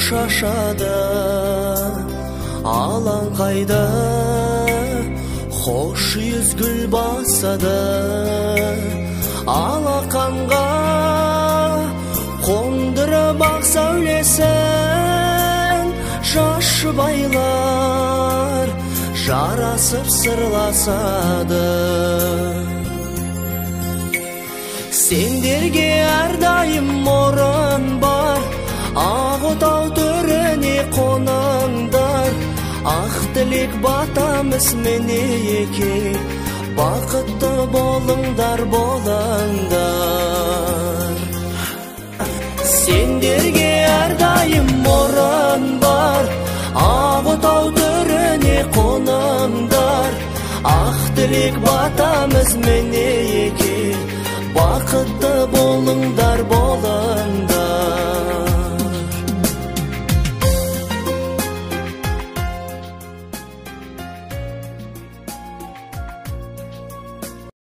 шашады алаңқайда, хош yüz gül басады алақанға, қондырып ақ сәулесін жас жұбайлар жарасып сырласады. Сендерге әрдайым орын бар, ақ отау төріне қоныңдар, ақ тілек батамыз мінеке, бақытты болыңдар, болыңдар. Сендерге әрдайым орын бар, ақ отау төріне қоныңдар, ақ тілек батамыз мінеке, бақытты болыңдар, болыңдар.